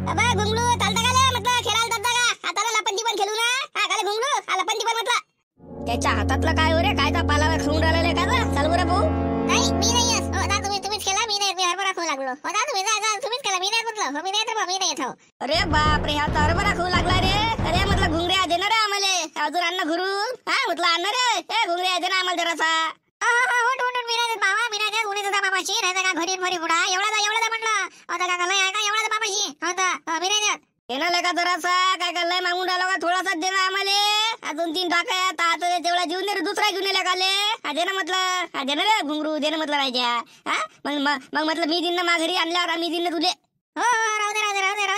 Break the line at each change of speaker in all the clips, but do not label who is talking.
अबे घुंगलू चालता का ले म्हटलं खेळायला चालता का आता लपंती पण खेळू ना हा काले घुंगलू लपंती पण म्हटलं त्याच्या हातातलं काय हो रे कायचा पालावा खाऊन राहिलेला का चाल बरं भाऊ नाही मी नाही येत हो ना तुम्हीच खेळा मी नाही मी हरभरा खाऊ लागलो हो ना तुम्हीच खेळा मी नाही म्हटलं हो मी नाही तर मी नाही येत हो अरे बाप रे हा तर हरभरा खाऊ लागला रे अरे म्हटलं घुंगऱ्या दे ना रे आम्हाला अजून अन्न घरून हा म्हटलं अन्न रे ए घुंगऱ्या दे ना आम्हाला जरासा मी नाही देत बाबा मी नाही देत उन्हीच होता बाबाशी नाही का घरी फरी बुडा एवढा म्हटलं आता का लय आहे का एवढा बाबाशी होता मी नाही देत येणार का जरासा काय लय मागून राहिलो का थोडासा दे ना आम्हाला अजून 3 टाका आता तेवढा जीवन दे दुसरा घेऊन येला काले दे ना म्हटलं दे ना रे घुंगरू दे ना म्हटलं राजा हा मग म्हटलं मी दिन ना माघारी आणल्यावर मी दिन ना तुले हो राहू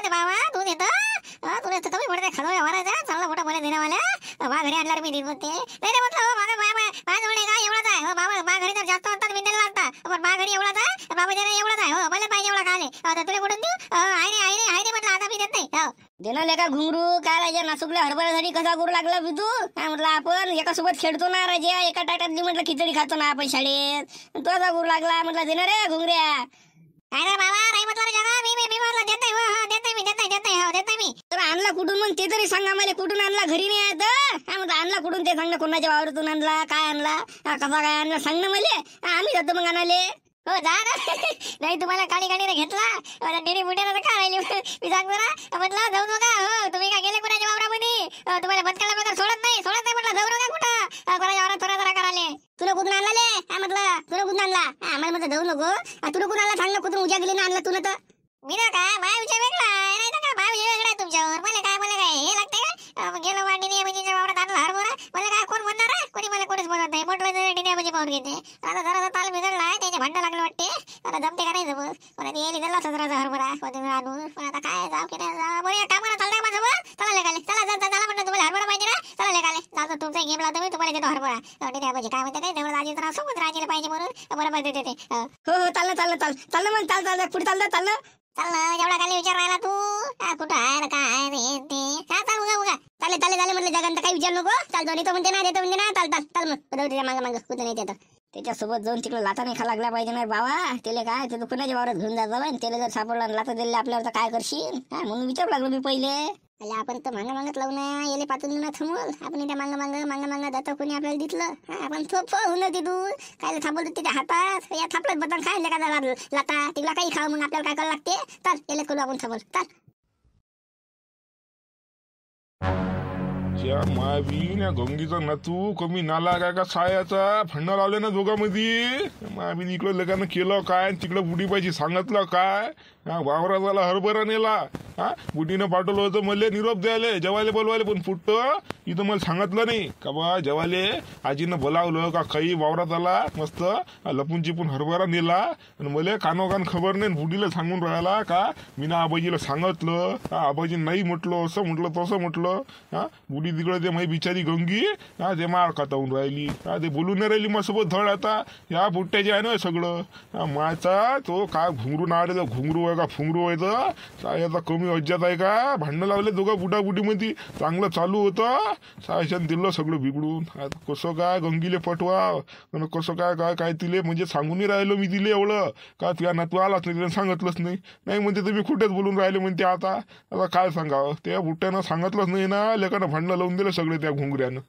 दे बाबा तू देत तुला तर कमी पडते खालो व्यवहाराचा चांगला मोठा बोले देण्यावाला माघारी आणल्यावर मी दिन म्हणते नाही म्हटलं हो माझ्याजवळ का एवढाच आहे हो बाबा माघारी तर जास्त असतात मी द्यायला लागतात पण माघारी एवढाच आहे बाबा देणं एवढाच आहे हो मला पाहिजे एवढा खाले तर तुला कुठून देऊ आहे म्हटलं आता मी देत नाही हो देणार का घुंगरू काय राजा नासुकल्या हरभऱ्यासाठी कसा करू लागला तू काय म्हटलं आपण एका सोबत खेळतो ना राजा एका टाटातली म्हटलं खिचडी खातो ना आपण शाळेत तो कसा करू लागला म्हटलं देणार रे घुंगऱ्या काय रे बाबा नाही म्हटलं जगा मी म्हटलं देत नाही हो देत नाही मी तर आणला कुठून मग ते तरी सांगा मला कुठून आणला घरी नाही येत काय म्हटलं आणला कुठून ते सांग ना कोणाच्या वावरातून आणला काय आणला कसा काय आणला सांग ना मला आम्ही जातो मग आणाले हो जा ना नाही तुम्हाला काळीने घेतला डेरी बुड्याला तर काय राहिली मी सांगतो ना म्हटलं जाऊ नका हो तुम्ही काय गेले कोणाच्या वावरामध्ये तुम्हाला बदकाला बघा सोडत नाही म्हटलं जाऊ नका कुठं कोणाच्या वावरात थोडा कराले तुला कुठून आणला काय म्हटलं तुला कुठून आणला आम्हाला म्हटलं जाऊ नको तुला कुठून आणला सांग ना कुठून उद्या गेली ना आणला तुला तर मी ना काय माझा विचार वेगळा आहे नाही तर काय माझा विचार वेगळा आहे तुमच्यावर मला काय हे लागतंय का गेलो वाढीने म्हणजे वावरात आणला हरभरा मला काय कोण म्हणणार आहे कोणी मला कोणीच बोलत नाही मोठं डिण्या म्हणजे पाहून घेते आता जरा ताल बिघडला आहे त्याचे भांडण लागलं वाटते आता जमते का नाही जमत कोणा येईल दिला सजराचा हरभरा कोणी आणून पण आता काय जाऊ की नाही जाऊ बरं कामाला चालतंय माझ्यासोबत चला लेखाले चला म्हणलं तुम्हाला हरभरा पाहिजे ना चला लेखाले जातो तुमचा गेम लावतो मी तुम्हाला देतो हरभरा डिण्या म्हणजे काय म्हणते नाही तेवढं राजी तर सोबत राजीला पाहिजे म्हणून बरोबर देते हो चाललं मग चाल पुढे चाललं चल एवढा खाली विचार राहिला तू कुठं आहे काय ते चाल उगा चाले म्हटलं जगांत काही विचार नको चाल दोन्ही तो म्हणते ना चाल मग मागं कुठं नाही येतं त्याच्यासोबत जाऊन तिकडे लाता नाही खा लागला पाहिजे ना बाबा त्याला काय ते कुणाच्या वावरात घेऊन जायचं आणि त्याला जर सापडला लाता दिले आपल्यावर तर काय करशील म्हणून विचारू लागलो मी पहिले अरे आपण तर मागत लावू ना येले पातून ना थांबवल आपण त्या मांग जातो कोणी आपल्याला दिसलं आपण थोप होऊन तिथून काय थांबवतो त्याच्या हातात या थापलत बदल खायला का लाता तिला काही खाऊ मग आपल्याला काय करावं लागते तर याला करू आपण थांबवल तर
मायाबीन या गंगीचा नातू कमी नाला काय का सायाचा भांडण लावले ना दोघांमध्ये मायाबीन इकडं लगानं केलं काय तिकडं बुडी पाहिजे सांगितलं काय वावरात झाला हरभरा नेला बुडीनं पाठवलं होतं मला निरोप द्यायला जेवायला बोलवायला पण फुटत इथं मला सांगितलं नाही का बा जेवायले आजीनं बोलावलं का काही वावरात आला मस्त लपून चिपून हरभरा नेला आणि मला कानोकान खबर नाही बुडीला सांगून राहिला का मी ना आबाजीला सांगितलं आबाजी नाही म्हटलं असं म्हटलं तसं म्हटलं बुडी तिकडं ते माझी बिचारी गंगी ते मार खातावून राहिली ते बोलून नाही राहिली माझ्यासोबत धड आता या बुट्ट्याचे आहे ना सगळं मायचा तो काय घुंगरू नाडे घुंगरू आहे का फुंगरू आहे सायाचा कमी अज्जात आहे का भांडणं लावले दोघं बुटाबुटीमध्ये चांगलं चालू होतं सायशान दिलं सगळं बिघडून आता कसं काय गंगीले पटवाव कसं काय काय तिले म्हणजे सांगूनही राहिलो मी तिले एवढं का तुझ्या नातू आलाच नाही तिने सांगितलंच नाही म्हणते तुम्ही कुठेच बोलून राहिले म्हणते आता काय सांगावं त्या बुट्ट्यानं सांगितलंच नाही ना लेकानं भांडणं लावून दिलं सगळे त्या घुंगऱ्यानं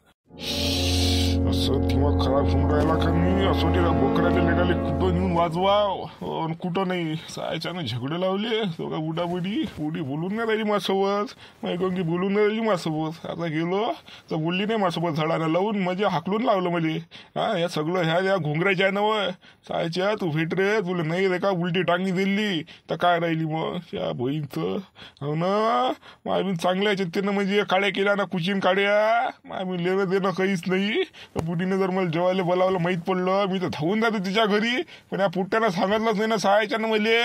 असं दिमाग खराब होऊन राहिला का मी असं तिला बोकड्याच्या लेखाले कुठं नेऊन वाजवाव कुठं नाही सायच्यानं झगडे लावले दोघा बुडी बोलून नाही राहिली माझ्यासोबत माझी गंगी बोलून नाही राहिली माझ्यासोबत आता गेलो तर बोलली नाही माझ्यासोबत झाडानं लावून म्हणजे हाकलून लावलं मला या सगळं ह्या घुंगऱ्याच्या आहे ना वय सायच्या तू भेट रे तुला नाही रे का उलटी टांगी दिली तर काय राहिली मग त्या बहीणचं हो ना मायबीन चांगल्या याच्यात त्यानं म्हणजे काड्या केल्या ना कुचिन काड्या मायबीन लेणं देणं काहीच नाही बुडीने जर मला जेवायला बोलावलं माहीत पडलं मी तर धावून जातो तिच्या घरी पण या पुट्ट्यानं सांगितलंच नाही ना सहायच्यानं मले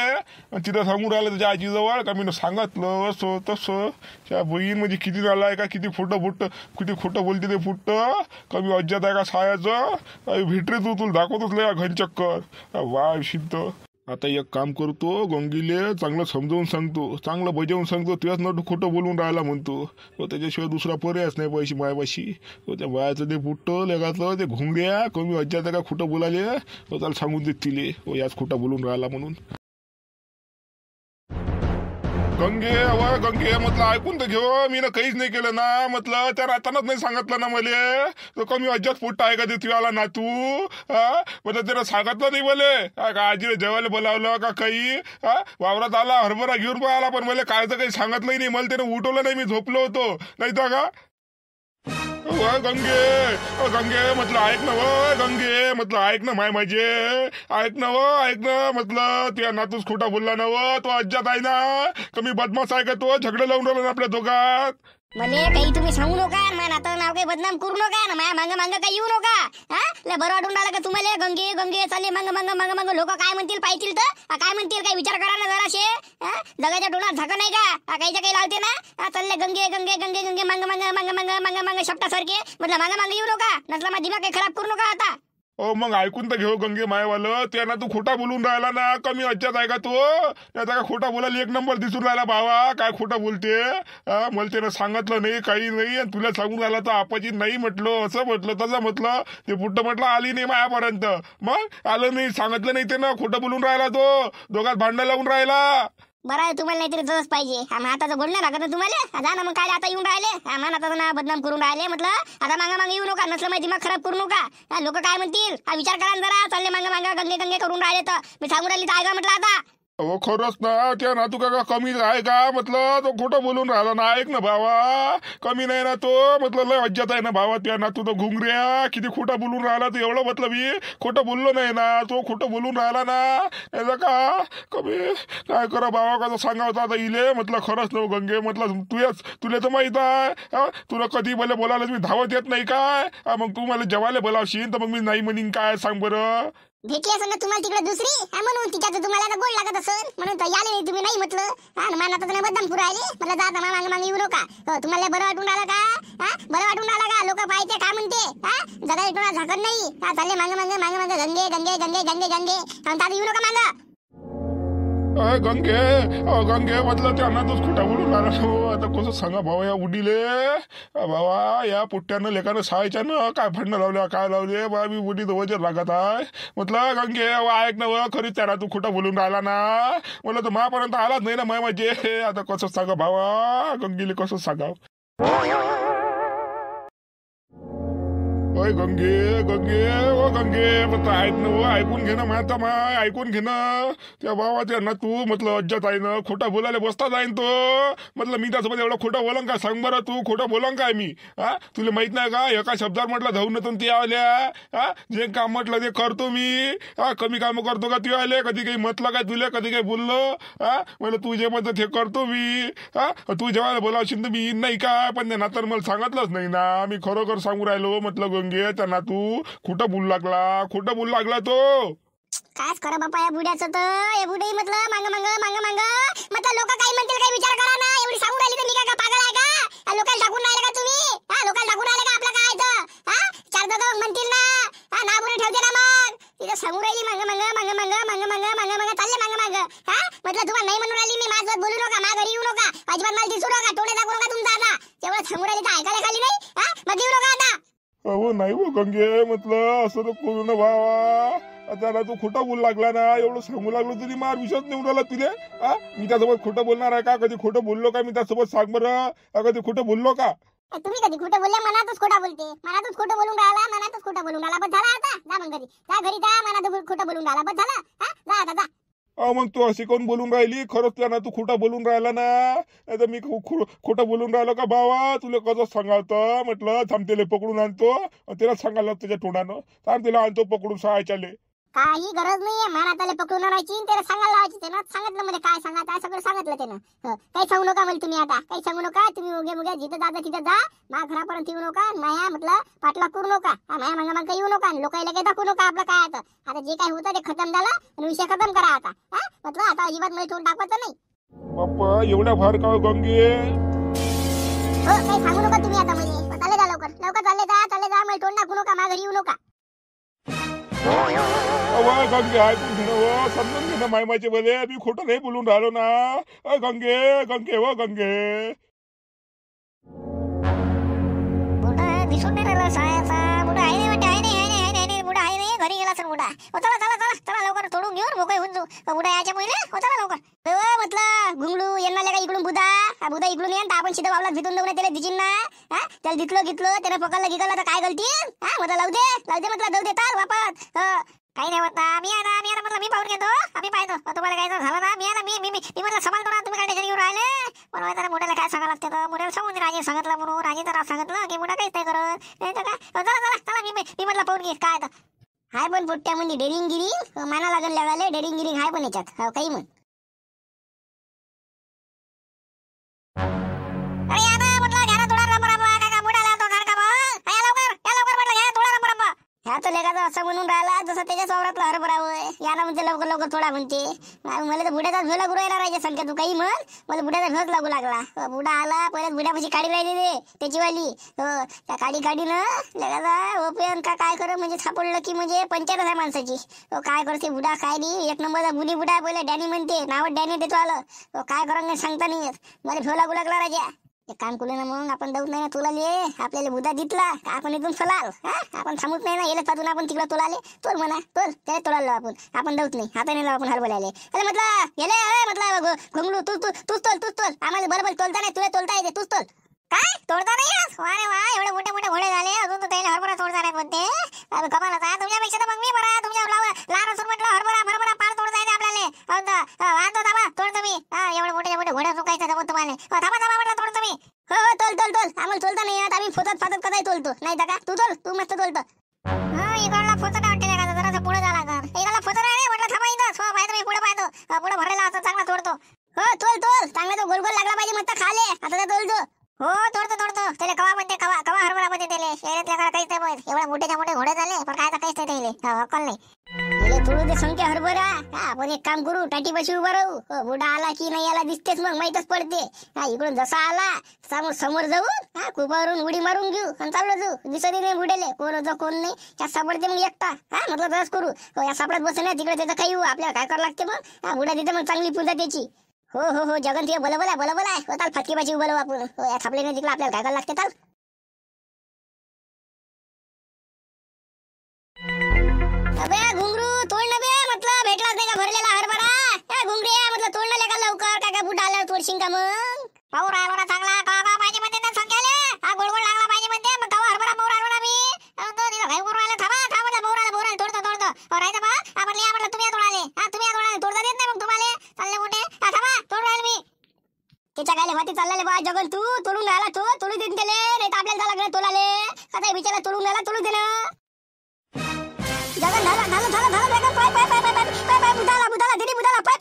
तिथं सांगून राहिलं त्याच्या आजीजवळ का मी सांगितलं असं तसं त्या बहीण म्हणजे किती झालं आहे का किती किती खोटं बोलते ते फुट्ट कमी अज्जात आहे का सहायचं भेट रे तू तुला दाखवतच नाही घरी चक्कर वा शिंत आता एक काम करतो गंगीले चांगलं समजावून सांगतो चांगलं बजावून सांगतो तुझ्याच नटू खोटं बोलून राहिला म्हणतो तो त्याच्याशिवाय दुसरा पर्यायच नाही पैशी मायापाशी तो त्या बायाचं ते फुटतं लेगाचं ते घुंगड्या कमी अज्जात का खोटं बोलाले तो त्याला सांगून देत तिले याच खोटं बोलून राहिला म्हणून गंगे गंगे म्हटलं ऐकून तर घेऊ मी ना काहीच नाही केलं ना म्हटलं त्या रातानाच नाही सांगितलं ना मले तो कमी अज्जात पोट्टा आहे का ते तुला ना तू म्हटलं त्याला सांगितलं नाही मले का आजीला जेवायला बोलावलं का काही वावरात आला हरभरा घेऊन पण आला पण मला काय तर काही सांगितलंही नाही मला त्यानं उठवलं नाही मी झोपलो होतो नाही तर का गंगे गंगे म्हटलं ऐक ना गंगे म्हटलं ऐक ना माय माझे ऐक ना म्हटलं त्या नातूस खोटा बोलला ना तो अज्जात आहे ना कमी बदमाश आहे का तो झगडे लावून राहिला ना आपल्या दोघात
मले काही तुम्ही सांगू नका माझ्या नातं नाव काही बदनाम करू नका ना माझ्या मांग काही येऊ नका लय बरं वाटून राहिलं का तुम्हाला गंगे गंगे चालले मग लोक काय म्हणतील पाहितील तर काय म्हणतील काही विचार करा ना जराशे जगाच्या डोळ्यात झाका नाही का काहीच्या काही लावते ना चालले गंगे गंगे गंगे गंगे मांग शब्दासारखे म्हटलं मांग येऊ नका नसला माझा दिमाग काही खराब करू नका आता
मग ऐकून तर घेऊ गंगे मायवालं त्यांना तू खोटा बोलून राहिला ना कमी अज्जात आहे का तू त्याचा काय खोटा बोलायला एक नंबर दिसून राहिला भावा काय खोटा बोलते मला त्यानं सांगितलं नाही काही नाही आणि तुला सांगून राहिला तर आपाची नाही म्हटलं असं म्हटलं तसं म्हटलं ते पुढं म्हटलं आली नाही मायापर्यंत मग आलं नाही सांगितलं नाही त्यानं खोटं बोलून राहिला तो दोघात भांडण लावून राहिला
बरं आहे तुम्हाला नाहीतरी जवळच पाहिजे हाताचं बोलणं लागत ना तुम्हाला जा ना मग काय आता येऊन राहिले नाताचं ना बदनाम करून राहिले म्हटलं आता मागे येऊ नका नसलं माझी दिमाग खराब करू नका लोक काय म्हणतील विचार करा जरा चालले मागे गंगे गंगे करून राहिले तर मी सांगून राहिली तर ऐका म्हटलं आता
खरंच ना त्या नातू का कमी आहे का म्हटलं तो खोटं बोलून राहिला ना ऐक ना भावा कमी नाही ना तो म्हटलं लय अज्जात आहे ना भावा त्या नातू तर घुंगऱ्या किती खोटं बोलून राहिला तर एवढं म्हटलं मी खोटं बोललो नाही ना तो खोटं बोलून राहिला ना याचा का कमी काय करा भावा कसं सांगावं आता इले म्हटलं खरंच नव गंगे म्हटलं तुला तर माहित आहे तुला कधी मला बोलायला मी धावत येत नाही काय मग तू मला जेवायला बोलावशील तर मग मी नाही म्हणीन काय सांग बरं
भेटली असं ना तुम्हाला तिकडे दुसरी म्हणून तिच्यात तुम्हाला गोड लागत असेल म्हणून याले नाही तुम्ही नाही म्हटलं मानात बदनाम करू राहिले म्हटलं जाता मागे येऊ नका तुम्हाला बरं वाटून राहिलं का बरं वाटून राहिलं का लोक पाहिजे काय म्हणते जगा कोणा झाकत नाही चालले मागे गंगे गंगे गंगे गंगे गंगे आता येऊ नका मागं
गंगे गंगे म्हटलं त्यांना तोच खोटा बोलून राहिला आता कसं सांगा भावा या उडीले भावा या पुट्ट्यानं लेखानं शाळेच्यानं काय भांडणं लावल्या काय लावले बा मी उडी वजन लागत आहे म्हटलं गंगे ऐक ना खरीच त्यांना तू खोटा बोलून राहिला ना म्हटलं तर मापर्यंत आलाच नाही ना माझे आता कसं सांगा भावा गंगेले कसं सांगा गंगे गंगे गंगे म्हटलं ऐक ना ऐकून घे ना माझा माय ऐकून घे ना त्या भावाच्या ना तू म्हटलं अज्जात आहे ना खोटा बोलायला बसता जाईन तो म्हटलं मी त्यासोबत एवढं खोटं बोलन का सांग बरं तू खोटं बोलन काय मी तुला माहित नाही का एका शब्दावर म्हटलं धावून येतो ते आल्या जे काम म्हटलं ते करतो मी कमी काम करतो का तू आले कधी काही म्हटलं काय तुला कधी काही बोललो म्हटलं तू जे म्हणतं ते करतो मी तू जेव्हा बोलावशील तर मी येईन नाही काय पण त्या नातर मला सांगितलंच नाही ना मी खरोखर सांगू राहिलो म्हटलं गंगे त्यांना तू खोटं बोलू लागला तो
कायच करा बापा या बुड्याचं तर हे बुडे म्हटलं मांग म्हटलं लोक काय म्हणतील काही विचार करा ना एवढी सांगून राहिली तर मी काय पागल आहे का लोकांना टाकून राहिले का तुम्ही लोकांना टाकून राहिले का आपलं काय तर चार दोघं म्हणतील ना बुडे ठेवते ना मग तिथं सांगून राहिली मांग चालले मांग म्हटलं तुम्हाला नाही म्हणून राहिली मी माझं बोलू नका मा घरी येऊ नका अजिबात मला दिसू नका तोडे दाखवू नका तुमचा आता तेवढं सांगून राहिली तर ऐकायला खाली नाही मग येऊ नका आता
हो नाही हो गंगे म्हटलं असं तर करू ना भावा त्याला तू खोटा बोलू लागला ना एवढं सांगू लागलो तरी मार विश्वास नेऊन राहिला तुले मी त्यासोबत खोटं बोलणार आहे का कधी खोटं बोललो का मी त्यासोबत सांग बरं कधी खोटं बोललो का
तुम्ही कधी खोटं बोलले मनातच खोटा बोलते मनातच खोटं बोलून राहिला बस झाला आता जा मग घरी जा मनात खोटं बोलून राहिला बस झाला जा आता जा
मग तू अशी कोण बोलून राहिली खरंच त्यानं तू खोटा बोलून राहिला ना नाही तर मी खोटं बोलून राहिलो का बाबा तुला कसं सांगावतं म्हटलं थांबतेले पकडून आणतो त्याला सांगायला त्याच्या तोंडानं थांबतेला आणतो पकडून शाळेच्याले
काही गरज नाहीये मनाताले पकडून आणायची त्याला सांगायला लावायची त्यानं सांगितलं मध्ये काय सांगा सगळं सांगितलं त्यानं काही सांगू नका मला तुम्ही आता काही सांगू नका तुम्ही उगे जिथं जाता तिथं जा मा घरापर्यंत येऊ नका माया म्हटलं पाठला करू नका माया मागं येऊ नका लोकांना काही दाखवू नका आपलं काय आता जे काय होतं ते खतम झालं आणि विषय खतम करा आता म्हटलं आता अजिबात मला तोंड दाखवायचं नाही
बाप्पा एवढ्या फार का गंगे
हो काही सांगू नका तुम्ही आता म्हणजे चालले जा लवकर चालले जा मला तोंड दाखवू नका मा घरी येऊ नका
गंगे ऐकून घेणं समजून घेणं मायमाचे बले मी खोटं नाही बोलून राहिलो ना गंगे गंगे गंगे
दिसून नाही राहिला सायाचा बुडा आहे नाही बुडा आहे नाही घरी गेला सर बुडा चला लवकर तोडून घेऊन मोकळे होऊन जाऊ बुडा याच्या पहिले चला लवकर म्हटलं घुंगडू यांना काय इकडून हा बुधा इकडून येईन तर आपण सीधा बाबला भितून देऊ ना त्याला दिजीन ना. त्याला दिसलो त्याने पकडलं गिकलं तर काय गलती. म्हटलं लावू दे म्हटलं जाऊ दे ताल वापस. काही नाही होत ना. मी आहे ना म्हटलं मी पाहून घेतो. आम्ही पाहतो तुम्हाला काय झालं ना. मी आहे ना मी म्हटलं सांभाळतो ना. तुम्ही काय टेन्शन घेऊन राहिले. पण त्याला मोठ्याला काय सांगायला लागते तर मोठ्याला सांगून राजे सांगितलं म्हणून राजे तर सांगितलं की मोठा काहीच नाही करत. नाही तर काय चला मी म्हटलं पाहून घे काय तर हाय. पण पोट्ट्यामध्ये डेरिंगगिरी माना लागून लागायला. डेरिंगगिरी हाय पण याच्यात काही म्हण. अरे या ना म्हटलं घ्या ना थोडा रंबा काका बुडाला तो घर का मग. या लवकर म्हटलं घ्या थोडा रंबा. ह्या तो लेखाचा असं म्हणून राहिला जसं त्याच्या वावरातला हरभरा होय. या ना म्हणते लवकर थोडा म्हणते. मला तर बुड्याचा भेव लागू राहिला राहायच्या संख्या. तू काही म्हण मला बुड्याचा भेवच लागू लागला. बुडा आला पहिल्याच बुड्यापाशी काढी राहिली रे त्याची वाली. त्या काढीनं लेखाचा ओपन का काय कर म्हणजे सापडलं की म्हणजे पंचायत आहे माणसाची. काय करते बुडा काय नाही. एक नंबरचा बुनी बुडा पहिले डॅनी म्हणते नाव डॅनी देतो आलं. काय करा सांगता नाही येत. मला भेव लागू लागला राजा. एक काम करू ना मग आपण जाऊच नाही ना तुला आपल्याला बुधा दिसला आपण इथून फलाल. आपण थांबूच नाही ना येले पाहून आपण तिकडे तोलाले तोल म्हणा तोल त्याला तोलालो आपण जाऊच नाही. हाताने लाव आपण हरभऱ्याले. अरे म्हटलं गेले म्हटलं घोंगडू तूच तोल आम्हाला बरोबर तोलता नाही. तुला तोलता येते तूच तोल. काय तोडता नाही. अरे वा एवढे मोठे घोडे झाले अजून तर त्याला हरभरा तोडता नाही म्हणते. कमालच आहे तुमच्यापेक्षा तर मग मी बरा. तुमच्या लहान असून म्हटलं हरभरा पार तोडता येते आपल्याला. वाढतो थांबा तोडतो मी. एवढे मोठे घोडे चुकायचं जमत तुम्हाला. थांबा म्हटलं तोडतो मी. हो तोल आम्हाला तोलता नाही येत. आम्ही फोतात कदाही तोलतो नाही तर का तू मस्त तोलतो. इकडला फोत वाटते का जरा पुढे झाला कर. इकडला फोत नाही म्हटलं थांबा इथं. पाहतो मी पुढे पुढे भरलेला असं चांगला तोडतो. हो तोल चांगला तो गोल लागला पाहिजे मस्त खाले. आता तोलतो. हो तोडतो त्याला कवा म्हणते कवा हरभरा म्हणते त्याला. शहरातल्या काहीच नाही माहित. एवढे मोठे घोडे झाले पण काय तर काहीच नाही त्याला अक्कल नाही. थोडू दे संख्या हरभरा. आपण एक काम करू टाटी बशी उभा राहू. बुडा आला की नाही याला दिसतेच मग माहीतच पडते. इकडून जसा आला समोर जाऊन कुपावरून उडी मारून घेऊ आणि चाललो जाऊ. दिसत नाही बुडेले कोण नाही. त्या सापडते मग एकटा. म्हटलं तसंच करू. या सापडत बस ना तिकडे त्याचं काही आपल्याला काय करावं लागते मग. बुडा तिथे मग चांगली पूजा त्याची. हो जगन ते बलबल आहे. चाल फटकेबाजी उभं राहू आपण. या थापले नाही तिकडे आपल्याला काय करावं लागते चाल. अबे घुंगरू तोड ना बे म्हटलं भेटलाच नाही का भरलेला हरभरा. घुंगरे म्हटलं तोड ना लेका लवकर. काय बुट आल्यावर तोडशील का मग. पाहू राहिलो ना चांगला कवा पाहिजे म्हणते ना संख्याले. गोड लागला पाहिजे म्हणते. मग कवा हरभरा पाहू राहिलो ना मी. घाई करून राहिला. थांबा म्हटलं पाहू राहिला तोडतो. राहायचं बा म्हटलं तुम्ही तोडाले तोडता देत नाही मग तुम्हाला चालले मोठे. थांबा तोड राहील मी. त्याच्या काय वाटी चालले बा जगन तू तोडून राहिला तोडू देईन त्याले. नाही तर आपल्याला लागलं तोलाले. आता बिचारा तोडून राहिला तोडू दे ना. जगन झालं पाय बुधाला दिली बुधाला पाय